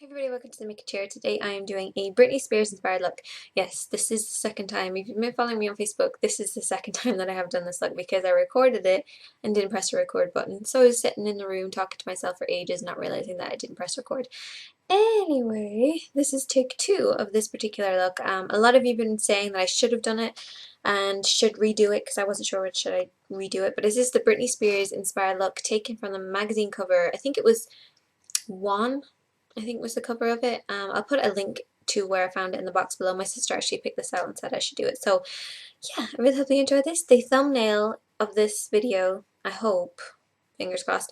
Everybody, welcome to the Makeup Chair. Today I am doing a Britney Spears inspired look. Yes, this is the second time. If you've been following me on Facebook, this is the second time that I have done this look because I recorded it and didn't press the record button. So I was sitting in the room talking to myself for ages, not realizing that I didn't press record. Anyway, this is take two of this particular look. A lot of you have been saying that I should have done it and should redo it because I wasn't sure which should I redo it. But this is the Britney Spears inspired look taken from the magazine cover. I think it was One. I think was the cover of it. I'll put a link to where I found it in the box below. My sister actually picked this out and said I should do it. So yeah, I really hope you enjoyed this. The thumbnail of this video, I hope, fingers crossed,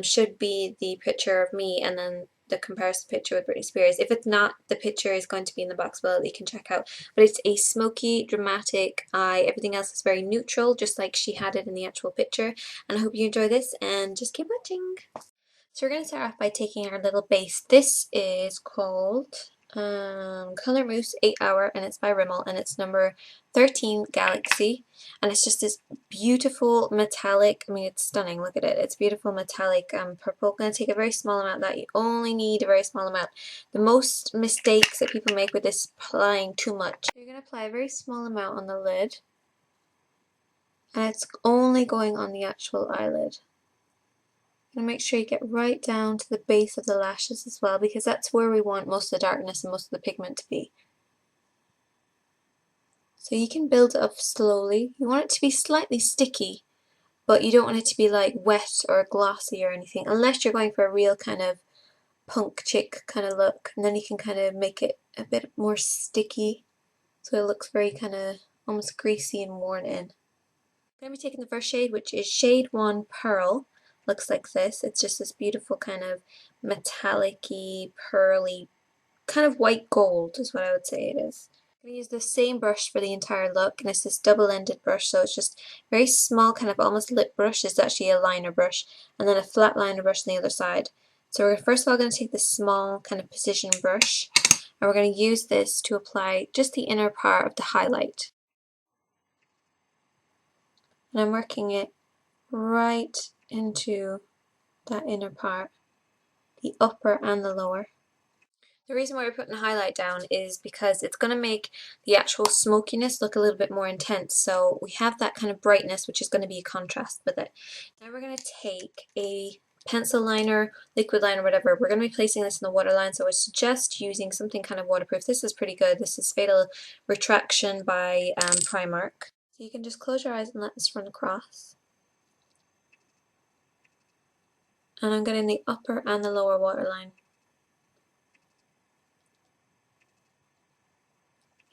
should be the picture of me and then the comparison picture with Britney Spears. If it's not, the picture is going to be in the box below that you can check out. But it's a smoky, dramatic eye. Everything else is very neutral, just like she had it in the actual picture. And I hope you enjoy this and just keep watching. So we're going to start off by taking our little base. This is called Color Mousse 8 Hour and it's by Rimmel and it's number 13 Galaxy. And it's just this beautiful metallic, I mean it's stunning, look at it. It's beautiful metallic purple. I'm going to take a very small amount of that. You only need a very small amount. The most mistakes that people make with this is applying too much. You're going to apply a very small amount on the lid. And it's only going on the actual eyelid. And make sure you get right down to the base of the lashes as well, because that's where we want most of the darkness and most of the pigment to be. So you can build it up slowly. You want it to be slightly sticky, but you don't want it to be like wet or glossy or anything, unless you're going for a real kind of punk chick kind of look, and then you can kind of make it a bit more sticky so it looks very kind of almost greasy and worn in. I'm going to be taking the first shade, which is shade 1 Pearl. Looks like this. It's just this beautiful kind of metallic-y, pearly, kind of white gold is what I would say it is. I'm going to use the same brush for the entire look, and it's this double-ended brush, so it's just very small, kind of almost lip brush. It's actually a liner brush, and then a flat liner brush on the other side. So we're first of all going to take this small kind of precision brush, and we're going to use this to apply just the inner part of the highlight. And I'm working it right into that inner part, the upper and the lower. The reason why we're putting the highlight down is because it's going to make the actual smokiness look a little bit more intense. So we have that kind of brightness, which is going to be a contrast with it. Now we're going to take a pencil liner, liquid liner, whatever. We're going to be placing this in the waterline, so I suggest using something kind of waterproof. This is pretty good. This is Fatal Retraction by Primark. So you can just close your eyes and let this run across. And I'm getting the upper and the lower waterline.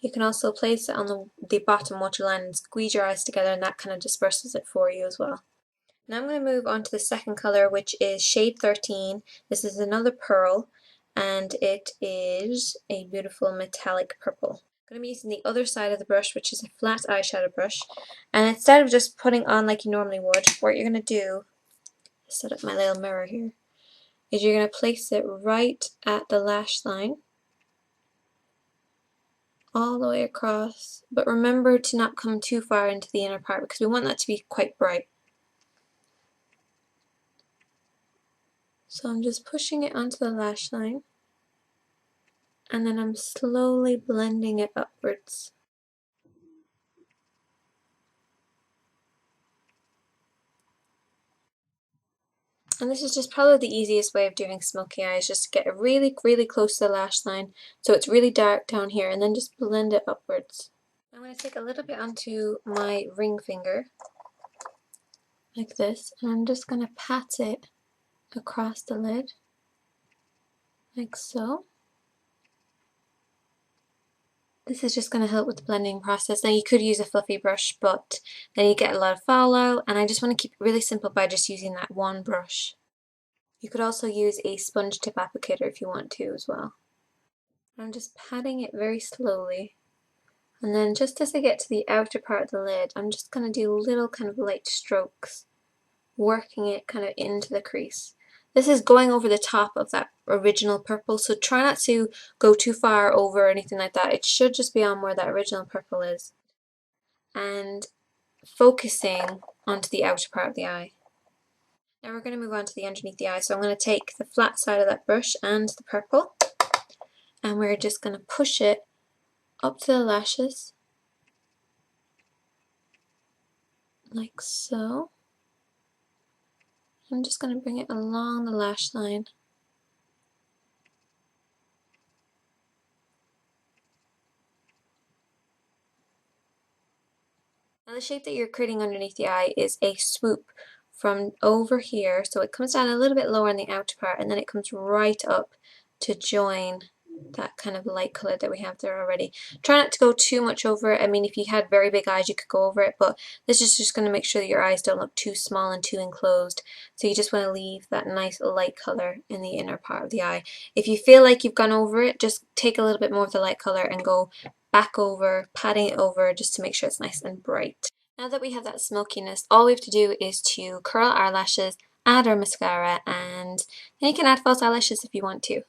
You can also place it on the bottom waterline and squeeze your eyes together, and that kind of disperses it for you as well. Now I'm going to move on to the second color, which is shade 13. This is another pearl, and it is a beautiful metallic purple. I'm going to be using the other side of the brush, which is a flat eyeshadow brush, and instead of just putting on like you normally would, what you're going to do, set up my little mirror here, is you're going to place it right at the lash line, all the way across, but remember to not come too far into the inner part because we want that to be quite bright. So I'm just pushing it onto the lash line, and then I'm slowly blending it upwards. And this is just probably the easiest way of doing smoky eyes, just to get it really, really close to the lash line so it's really dark down here, and then just blend it upwards. I'm going to take a little bit onto my ring finger, like this, and I'm just going to pat it across the lid, like so. This is just going to help with the blending process. Now you could use a fluffy brush, but then you get a lot of fallout, and I just want to keep it really simple by just using that one brush. You could also use a sponge tip applicator if you want to as well. I'm just patting it very slowly, and then just as I get to the outer part of the lid, I'm just going to do little kind of light strokes, working it kind of into the crease. This is going over the top of that original purple, so try not to go too far over or anything like that. It should just be on where that original purple is. And focusing onto the outer part of the eye. Now we're going to move on to the underneath the eye, so I'm going to take the flat side of that brush and the purple, and we're just going to push it up to the lashes, like so. I'm just going to bring it along the lash line. Now the shape that you're creating underneath the eye is a swoop from over here, so it comes down a little bit lower in the outer part and then it comes right up to join that kind of light color that we have there already. Try not to go too much over it. I mean, if you had very big eyes you could go over it, but this is just going to make sure that your eyes don't look too small and too enclosed. So you just want to leave that nice light color in the inner part of the eye. If you feel like you've gone over it, just take a little bit more of the light color and go back over, patting it over just to make sure it's nice and bright. Now that we have that smokiness, all we have to do is to curl our lashes, add our mascara, and then you can add false eyelashes if you want to.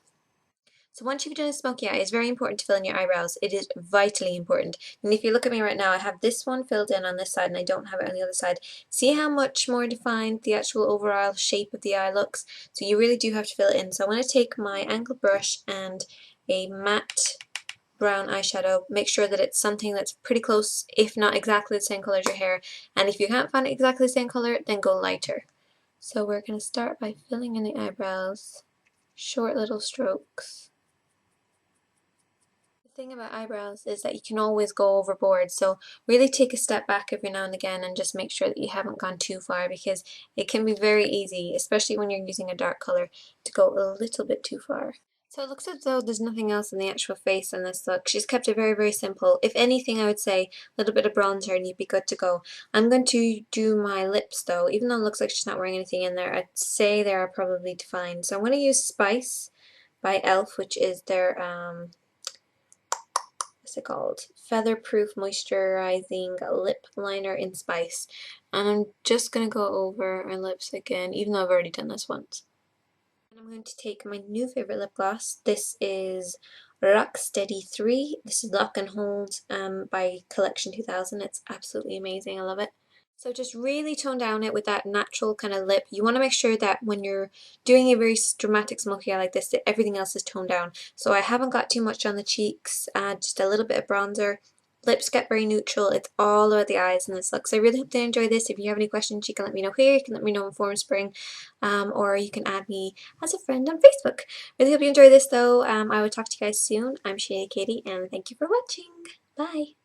So once you've done a smoky eye, it's very important to fill in your eyebrows. It is vitally important. And if you look at me right now, I have this one filled in on this side and I don't have it on the other side. See how much more defined the actual overall shape of the eye looks? So you really do have to fill it in. So I'm going to take my angled brush and a matte brown eyeshadow. Make sure that it's something that's pretty close, if not exactly the same color as your hair. And if you can't find it exactly the same color, then go lighter. So we're going to start by filling in the eyebrows, short little strokes. The thing about eyebrows is that you can always go overboard, so really take a step back every now and again and just make sure that you haven't gone too far, because it can be very easy, especially when you're using a dark color, to go a little bit too far. So it looks as though there's nothing else in the actual face in this look. She's kept it very, very simple. If anything, I would say a little bit of bronzer and you'd be good to go. I'm going to do my lips though. Even though it looks like she's not wearing anything in there, I'd say they are probably defined. So I'm going to use Spice by e.l.f., which is their, what's it called? Featherproof Moisturizing Lip Liner in Spice. And I'm just going to go over our lips again, even though I've already done this once. And I'm going to take my new favorite lip gloss. This is Rocksteady 3. This is Lock and Hold by Collection 2000. It's absolutely amazing. I love it. So just really tone down it with that natural kind of lip. You want to make sure that when you're doing a very dramatic smoky eye like this, that everything else is toned down. So I haven't got too much on the cheeks, just a little bit of bronzer. Lips get very neutral. It's all about the eyes in this look. So I really hope they enjoy this. If you have any questions, you can let me know here. You can let me know in Formspring, or you can add me as a friend on Facebook. Really hope you enjoy this though. I will talk to you guys soon. I'm Shady Katie, and thank you for watching. Bye!